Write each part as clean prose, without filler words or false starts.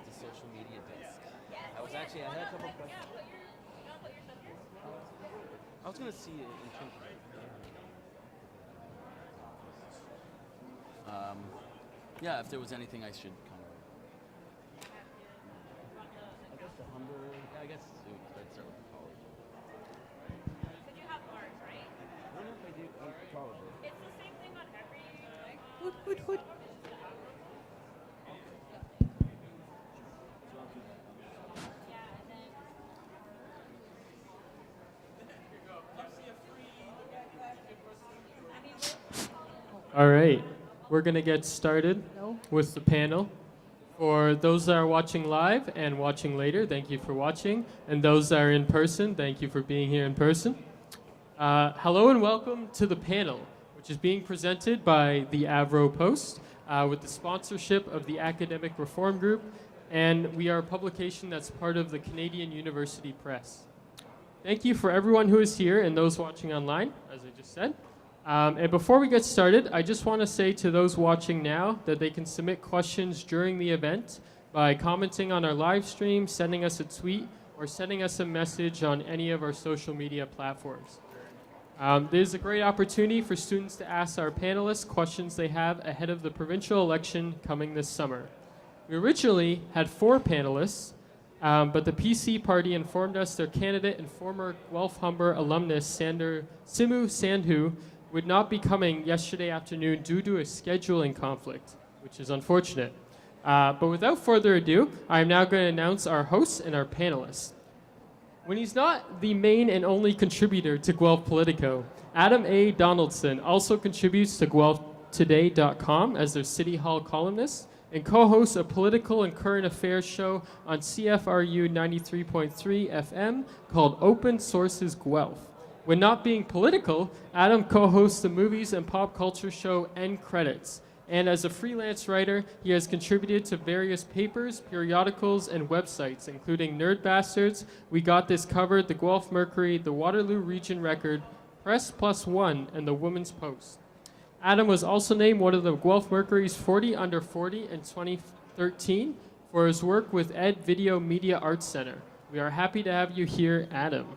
the social media desk. I was actually, I had a couple of questions. I was going to see it in terms of, yeah, if there was anything I should kind of, I guess the Humber, yeah, I guess I'd start with the college. Because you have art, right? I don't know if I do, probably. It's the same thing on every. Hoot, hoot, hoot. Yeah, and then. All right, we're going to get started No. with the panel. For those that are watching live and watching later, thank you for watching. And those that are in person, thank you for being here in person. Hello and welcome to the panel, which is being presented by the Avro Post with the sponsorship of the Academic Reform Group. And we are a publication that's part of the Canadian University Press. Thank you for everyone who is here and those watching online, as I just said. And before we get started, I just want to say to those watching now that they can submit questions during the event by commenting on our live stream, sending us a tweet, or sending us a message on any of our social media platforms. This is a great opportunity for students to ask our panelists questions they have ahead of the provincial election coming this summer. We originally had 4 panelists, but the PC party informed us their candidate and former Guelph Humber alumnus Simu Sandhu would not be coming yesterday afternoon due to a scheduling conflict, which is unfortunate. But without further ado, I am now going to announce our hosts and our panelists. When he's not the main and only contributor to Guelph Politico, Adam A. Donaldson also contributes to GuelphToday.com as their City Hall columnist and co-hosts a political and current affairs show on CFRU 93.3 FM called Open Sources Guelph. When not being political, Adam co-hosts the movies and pop culture show End Credits. And as a freelance writer, he has contributed to various papers, periodicals, and websites, including Nerd Bastards, We Got This Covered, the Guelph Mercury, the Waterloo Region Record, Press Plus One, and the Women's Post. Adam was also named one of the Guelph Mercury's 40 Under 40 in 2013 for his work with Ed Video Media Arts Center. We are happy to have you here, Adam.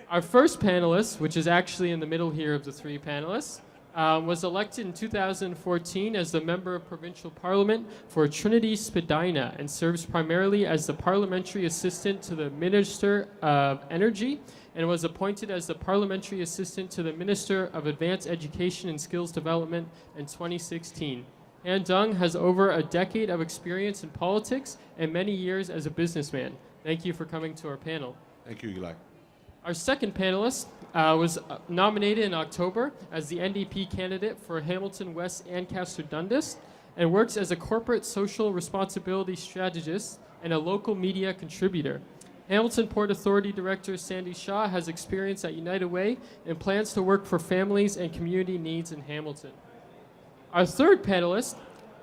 Our first panelist, which is actually in the middle here of the 3 panelists, was elected in 2014 as the Member of Provincial Parliament for Trinity Spadina and serves primarily as the Parliamentary Assistant to the Minister of Energy and was appointed as the Parliamentary Assistant to the Minister of Advanced Education and Skills Development in 2016. Han Dung has over a decade of experience in politics and many years as a businessman. Thank you for coming to our panel. Thank you, Eli. Our second panelist was nominated in October as the NDP candidate for Hamilton West Ancaster Dundas and works as a corporate social responsibility strategist and a local media contributor. Hamilton Port Authority Director Sandy Shaw has experience at United Way and plans to work for families and community needs in Hamilton. Our third panelist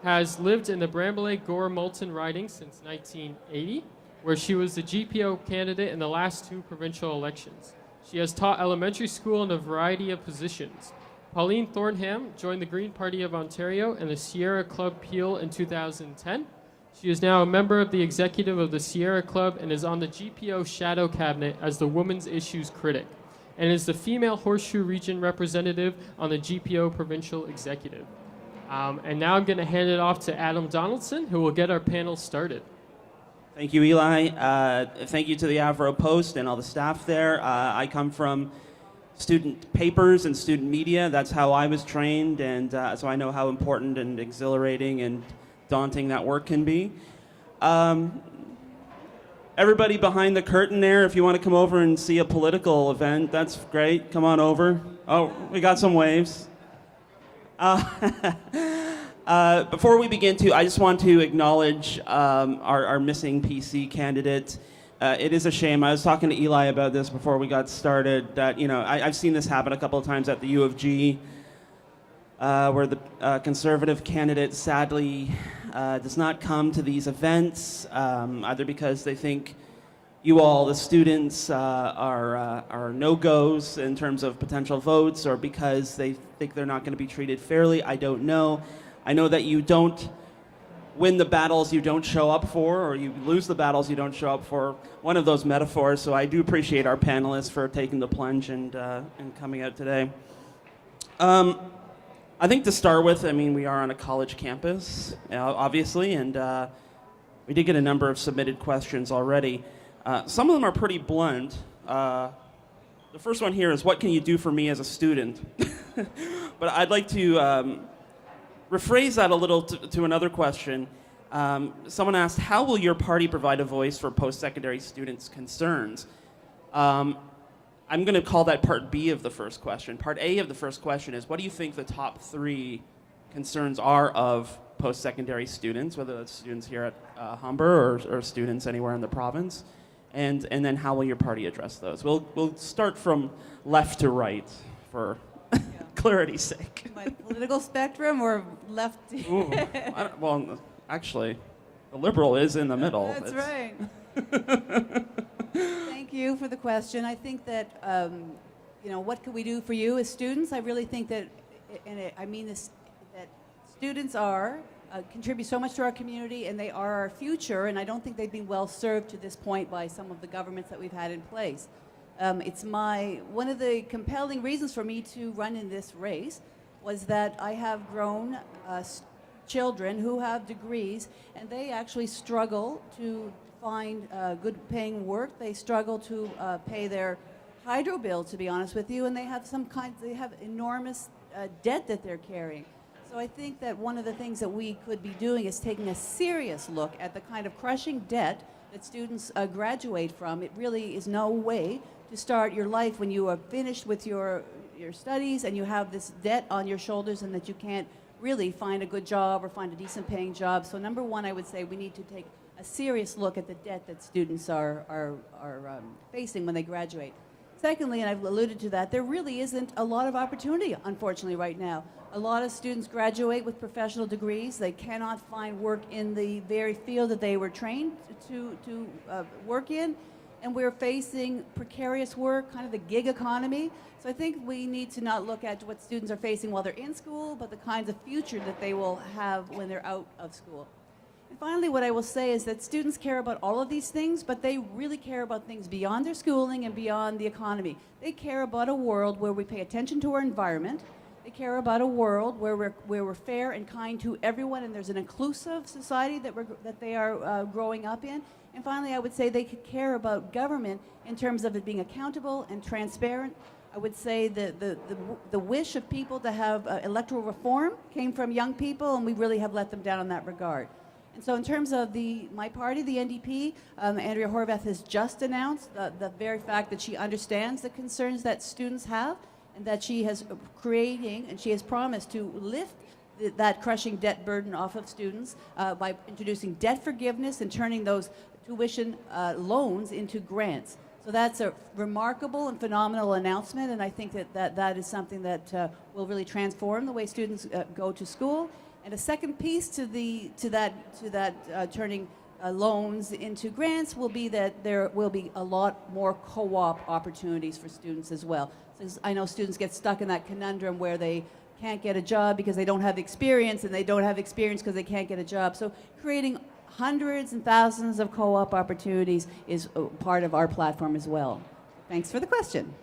has lived in the Brambley Gore Moulton riding since 1980. Where she was the GPO candidate in the last 2 provincial elections. She has taught elementary school in a variety of positions. Pauline Thornham joined the Green Party of Ontario and the Sierra Club Peel in 2010. She is now a member of the executive of the Sierra Club and is on the GPO Shadow Cabinet as the Women's Issues Critic, and is the female Horseshoe Region representative on the GPO Provincial Executive. And now I'm going to hand it off to Adam Donaldson, who will get our panel started. Thank you, Eli. Thank you to the Avro Post and all the staff there. I come from student papers and student media. That's how I was trained, and so I know how important and exhilarating and daunting that work can be. Everybody behind the curtain there, if you want to come over and see a political event, that's great. Come on over. Oh, we got some waves. Before we begin, I just want to acknowledge our missing PC candidate. It is a shame. I was talking to Eli about this before we got started, that, I've seen this happen a couple of times at the U of G, where the conservative candidate sadly does not come to these events, either because they think you all, the students, are no-goes in terms of potential votes, or because they think they're not going to be treated fairly. I don't know. I know that you don't win the battles you don't show up for, or you lose the battles you don't show up for. One of those metaphors. So I do appreciate our panelists for taking the plunge and coming out today. I think to start with, I mean, we are on a college campus, obviously, and we did get a number of submitted questions already. Some of them are pretty blunt. The first one here is, what can you do for me as a student? But I'd like to rephrase that a little to another question. Someone asked, how will your party provide a voice for post-secondary students' concerns? I'm going to call that part B of the first question. Part A of the first question is, what do you think the top 3 concerns are of post-secondary students, whether that's students here at Humber or students anywhere in the province? And then how will your party address those? We'll start from left to right for clarity's sake. My political spectrum or left? Ooh, well, actually, the Liberal is in the middle. That's right. Thank you for the question. I think that, what can we do for you as students? I really think that, I mean this, that students contribute so much to our community, and they are our future, and I don't think they've been well served to this point by some of the governments that we've had in place. It's one of the compelling reasons for me to run in this race was that I have grown children who have degrees, and they actually struggle to find good paying work. They struggle to pay their hydro bill, to be honest with you, and they have enormous debt that they're carrying. So I think that one of the things that we could be doing is taking a serious look at the kind of crushing debt that students graduate from. It really is no way to start your life when you are finished with your studies and you have this debt on your shoulders and that you can't really find a good job or find a decent paying job. So number one, I would say we need to take a serious look at the debt that students are facing when they graduate. Secondly, and I've alluded to that, there really isn't a lot of opportunity, unfortunately, right now. A lot of students graduate with professional degrees. They cannot find work in the very field that they were trained to work in. And we're facing precarious work, kind of the gig economy. So I think we need to not look at what students are facing while they're in school, but the kinds of future that they will have when they're out of school. And finally, what I will say is that students care about all of these things, but they really care about things beyond their schooling and beyond the economy. They care about a world where we pay attention to our environment. They care about a world where we're fair and kind to everyone, and there's an inclusive society that they are growing up in. And finally, I would say they could care about government in terms of it being accountable and transparent. I would say the wish of people to have electoral reform came from young people, and we really have let them down in that regard. And so in terms of my party, the NDP, Andrea Horwath has just announced the very fact that she understands the concerns that students have, and that she has she has promised to lift that crushing debt burden off of students by introducing debt forgiveness and turning those tuition loans into grants. So that's a remarkable and phenomenal announcement, and I think that is something that will really transform the way students go to school. And a second piece to that turning loans into grants will be that there will be a lot more co-op opportunities for students as well. So I know students get stuck in that conundrum where they can't get a job because they don't have experience, and they don't have experience because they can't get a job. So creating hundreds and thousands of co-op opportunities is part of our platform as well. Thanks for the question.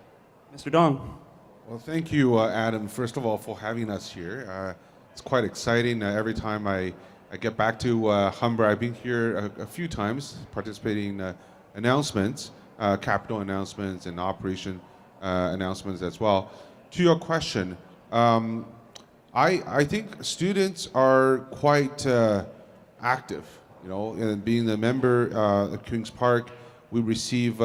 Mr. Dong. Well, thank you, Adam, first of all, for having us here. It's quite exciting. Every time I get back to Humber, I've been here a few times participating in announcements, capital announcements and operation announcements as well. To your question, I think students are quite active. And being a member of Queen's Park, we receive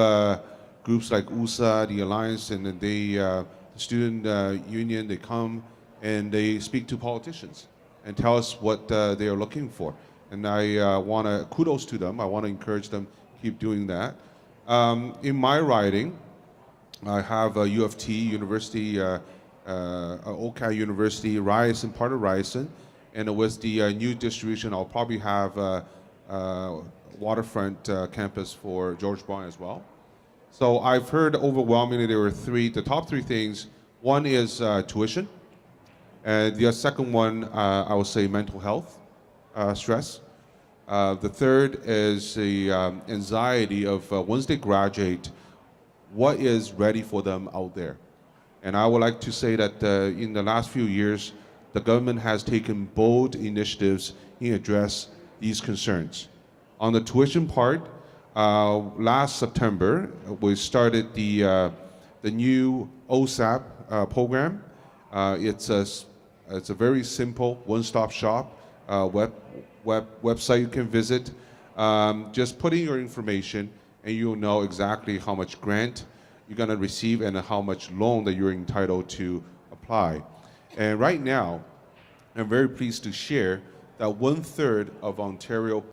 groups like USA, the Alliance, and then the student union. They come and they speak to politicians and tell us what they are looking for. And I want to kudos to them. I want to encourage them to keep doing that. In my riding, I have U of T, University, OCA University, Ryerson, part of Ryerson, and with the new distribution, I'll probably have waterfront campus for George Brown as well. So I've heard overwhelmingly there were the top three things. One is tuition. The second one, I would say mental health, stress. The third is the anxiety of once they graduate, what is ready for them out there. And I would like to say that in the last few years, the government has taken bold initiatives in address these concerns. On the tuition part, last September, we started the new OSAP program. It's a very simple one-stop shop website you can visit. Just put in your information and you'll know exactly how much grant you're going to receive and how much loan that you're entitled to apply. And right now, I'm very pleased to share that 1/3 of Ontario